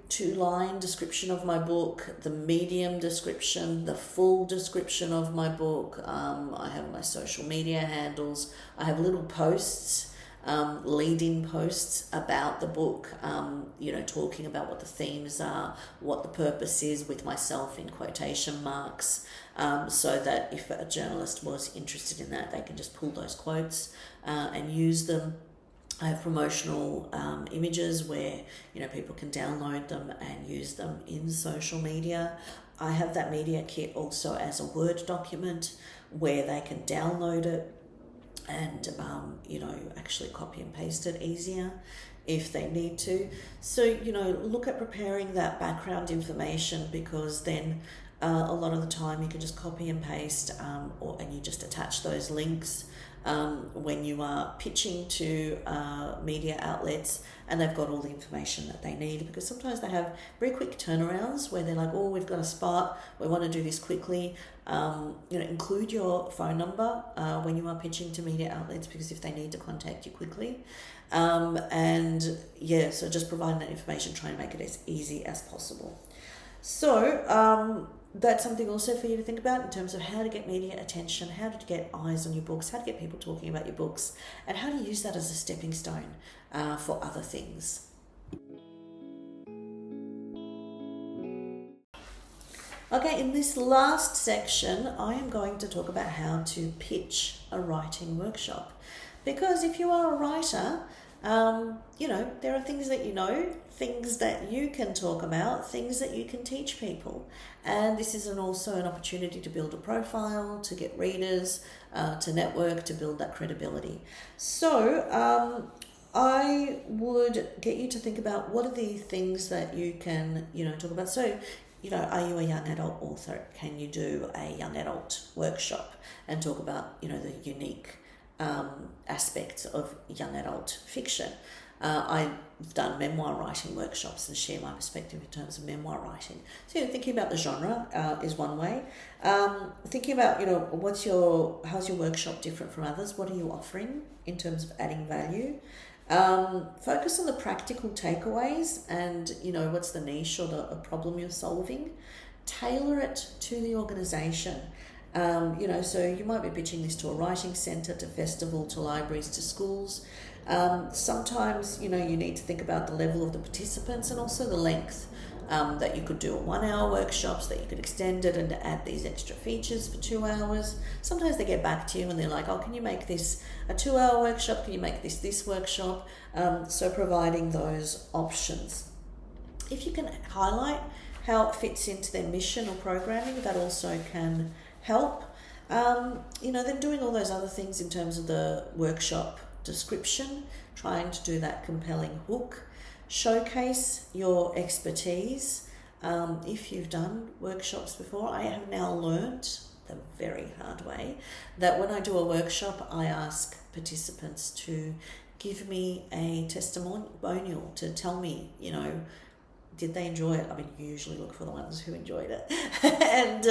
two-line description of my book, the medium description, the full description of my book. I have my social media handles. I have little posts, leading posts about the book, talking about what the themes are, what the purpose is, with myself in quotation marks, so that if a journalist was interested in that, they can just pull those quotes and use them. I have promotional images where people can download them and use them in social media. I have that media kit also as a Word document where they can download it and actually copy and paste it easier if they need to. So look at preparing that background information, because then a lot of the time you can just copy and paste and you just attach those links when you are pitching to media outlets, and they've got all the information that they need, because sometimes they have very quick turnarounds where they're like, oh, we've got a spot, we want to do this quickly. Include your phone number when you are pitching to media outlets, because if they need to contact you quickly. So just providing that information, trying to make it as easy as possible. So that's something also for you to think about in terms of how to get media attention, how to get eyes on your books, how to get people talking about your books, and how to use that as a stepping stone for other things. Okay, in this last section, I am going to talk about how to pitch a writing workshop. Because if you are a writer, there are things that you know, things that you can talk about, things that you can teach people. And this is also an opportunity to build a profile, to get readers, to network, to build that credibility. So I would get you to think about what are the things that you can, talk about. So, are you a young adult author? Can you do a young adult workshop and talk about, the unique aspects of young adult fiction? I've done memoir writing workshops and share my perspective in terms of memoir writing. So thinking about the genre is one way. Thinking about how's your workshop different from others? What are you offering in terms of adding value? Focus on the practical takeaways and what's the niche or the problem you're solving. Tailor it to the organization. So you might be pitching this to a writing centre, to festival, to libraries, to schools. Sometimes, you need to think about the level of the participants and also the length that you could do 1 hour workshops, that you could extend it and add these extra features for 2 hours. Sometimes they get back to you and they're like, oh, can you make this a 2 hour workshop? Can you make this workshop? So providing those options. If you can highlight how it fits into their mission or programming, that also can help. Then doing all those other things in terms of the workshop description, trying to do that compelling hook, showcase your expertise. If you've done workshops before, I have now learnt the very hard way that when I do a workshop, I ask participants to give me a testimonial to tell me, did they enjoy it? I mean, you usually look for the ones who enjoyed it. And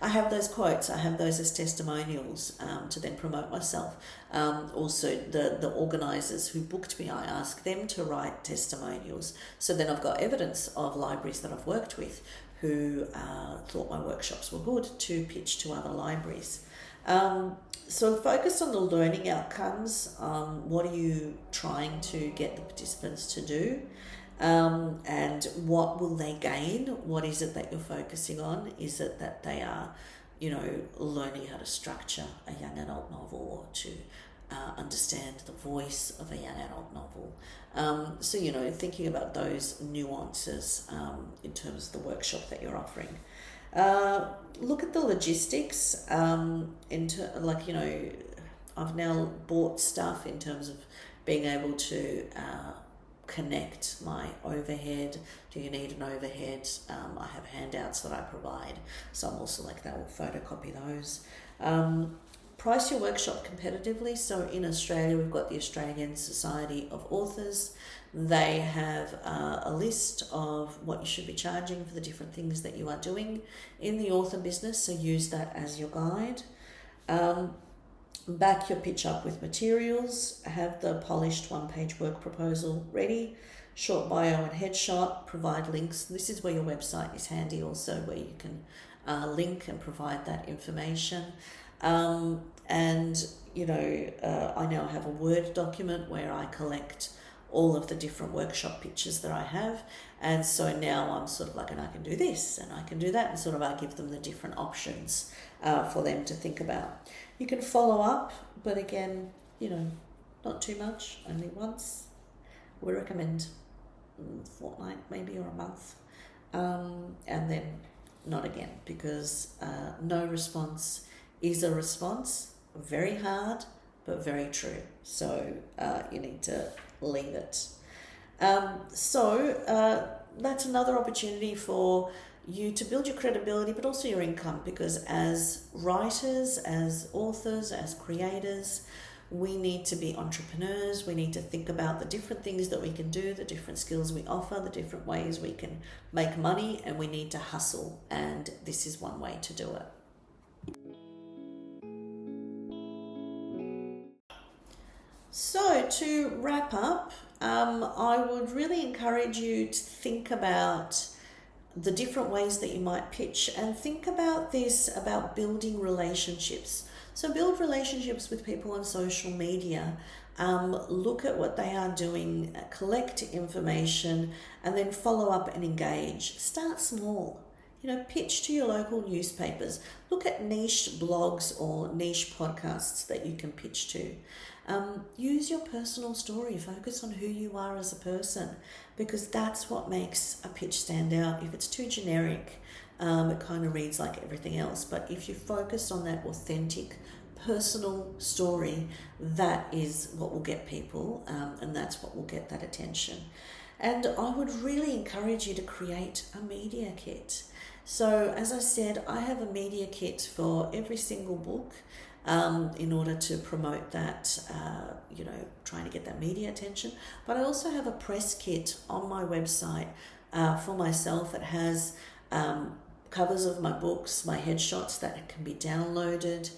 I have those quotes. I have those as testimonials to then promote myself. Also, the organisers who booked me, I ask them to write testimonials. So then I've got evidence of libraries that I've worked with who thought my workshops were good to pitch to other libraries. So focus on the learning outcomes. What are you trying to get the participants to do? And what will they gain? What is it that you're focusing on? Is it that they are, learning how to structure a young adult novel or to understand the voice of a young adult novel? So, thinking about those nuances in terms of the workshop that you're offering. Look at the logistics. I've now bought stuff in terms of being able to connect my overhead. Do you need an overhead? I have handouts that I provide, so I'm also like that, will photocopy those. Price your workshop competitively. So in Australia, we've got the Australian Society of Authors. They have a list of what you should be charging for the different things that you are doing in the author business, so use that as your guide. Back your pitch up with materials, have the polished one-page work proposal ready, short bio and headshot, provide links. This is where your website is handy also, where you can link and provide that information. I now have a Word document where I collect all of the different workshop pitches that I have. And so now I'm sort of like, and I can do this and I can do that. And sort of I give them the different options for them to think about. You can follow up, but again, not too much, only once. We recommend a fortnight maybe or a month. And then not again, because no response is a response. Very hard, but very true. So you need to leave it. That's another opportunity for you to build your credibility, but also your income, because as writers, as authors, as creators, we need to be entrepreneurs. We need to think about the different things that we can do, the different skills we offer, the different ways we can make money, and we need to hustle. And this is one way to do it. So to wrap up, I would really encourage you to think about the different ways that you might pitch, and think about this, about building relationships. So build relationships with people on social media. Look at what they are doing, collect information, and then follow up and engage. Start small. pitch to your local newspapers. Look at niche blogs or niche podcasts that you can pitch to. Use your personal story. Focus on who you are as a person, because that's what makes a pitch stand out. If it's too generic, it kind of reads like everything else. But if you focus on that authentic, personal story, that is what will get people, and that's what will get that attention. And I would really encourage you to create a media kit. So as I said, I have a media kit for every single book, in order to promote that, trying to get that media attention. But I also have a press kit on my website for myself. It has covers of my books, my headshots that can be downloaded.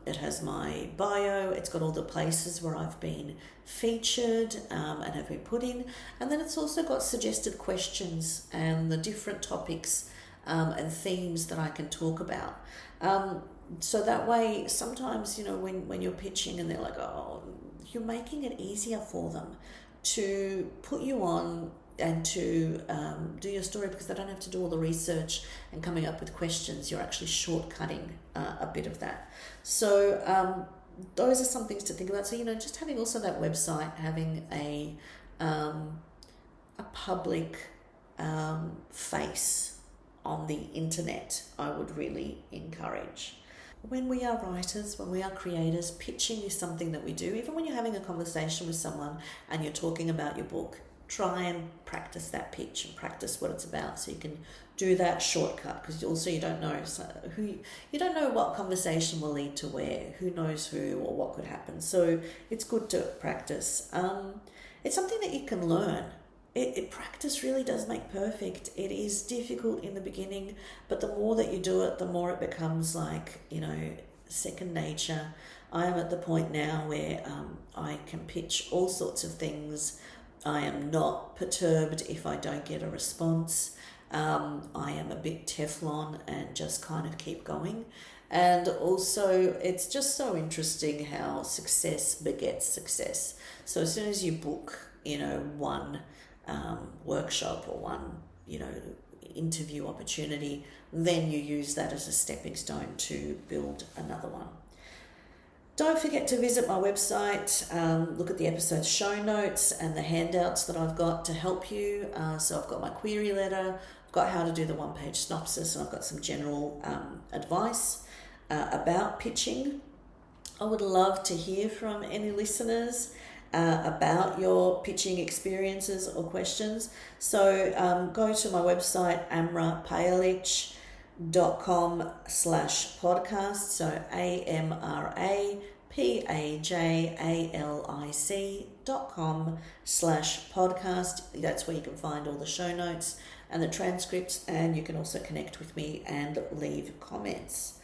It has my bio. It's got all the places where I've been featured and have been put in. And then it's also got suggested questions and the different topics and themes that I can talk about. So that way, sometimes, when you're pitching and they're like, oh, you're making it easier for them to put you on and to do your story, because they don't have to do all the research and coming up with questions. You're actually shortcutting a bit of that. So those are some things to think about. So, just having also that website, having a public face on the internet, I would really encourage. When we are writers, when we are creators, pitching is something that we do. Even when you're having a conversation with someone and you're talking about your book, try and practice that pitch and practice what it's about, so you can do that shortcut, because also you don't know you don't know what conversation will lead to where, who knows who, or what could happen. So it's good to practice. It's something that you can learn. Practice really does make perfect. It is difficult in the beginning, but the more that you do it, the more it becomes like, second nature. I am at the point now where I can pitch all sorts of things. I am not perturbed if I don't get a response. I am a bit Teflon and just kind of keep going. And also, it's just so interesting how success begets success. So as soon as you book, one workshop or one, interview opportunity, then you use that as a stepping stone to build another one. Don't forget to visit my website, look at the episode show notes and the handouts that I've got to help you. So I've got my query letter, I've got how to do the one-page synopsis, and I've got some general advice about pitching. I would love to hear from any listeners about your pitching experiences or questions. So go to my website, amrapajalic.com/podcast. So amrapajalic.com/podcast. That's where you can find all the show notes and the transcripts, and you can also connect with me and leave comments.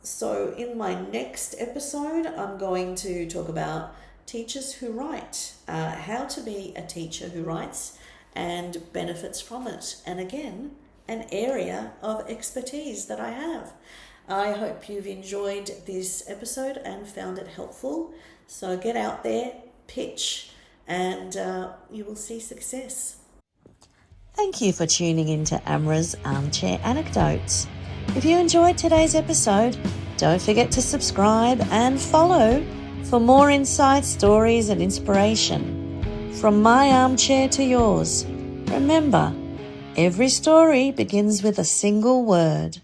So in my next episode, I'm going to talk about teachers who write, how to be a teacher who writes and benefits from it. And again, an area of expertise that I have. I hope you've enjoyed this episode and found it helpful. So get out there, pitch, and you will see success. Thank you for tuning in to Amra's Armchair Anecdotes. If you enjoyed today's episode, don't forget to subscribe and follow for more insights, stories, and inspiration. From my armchair to yours, remember, every story begins with a single word.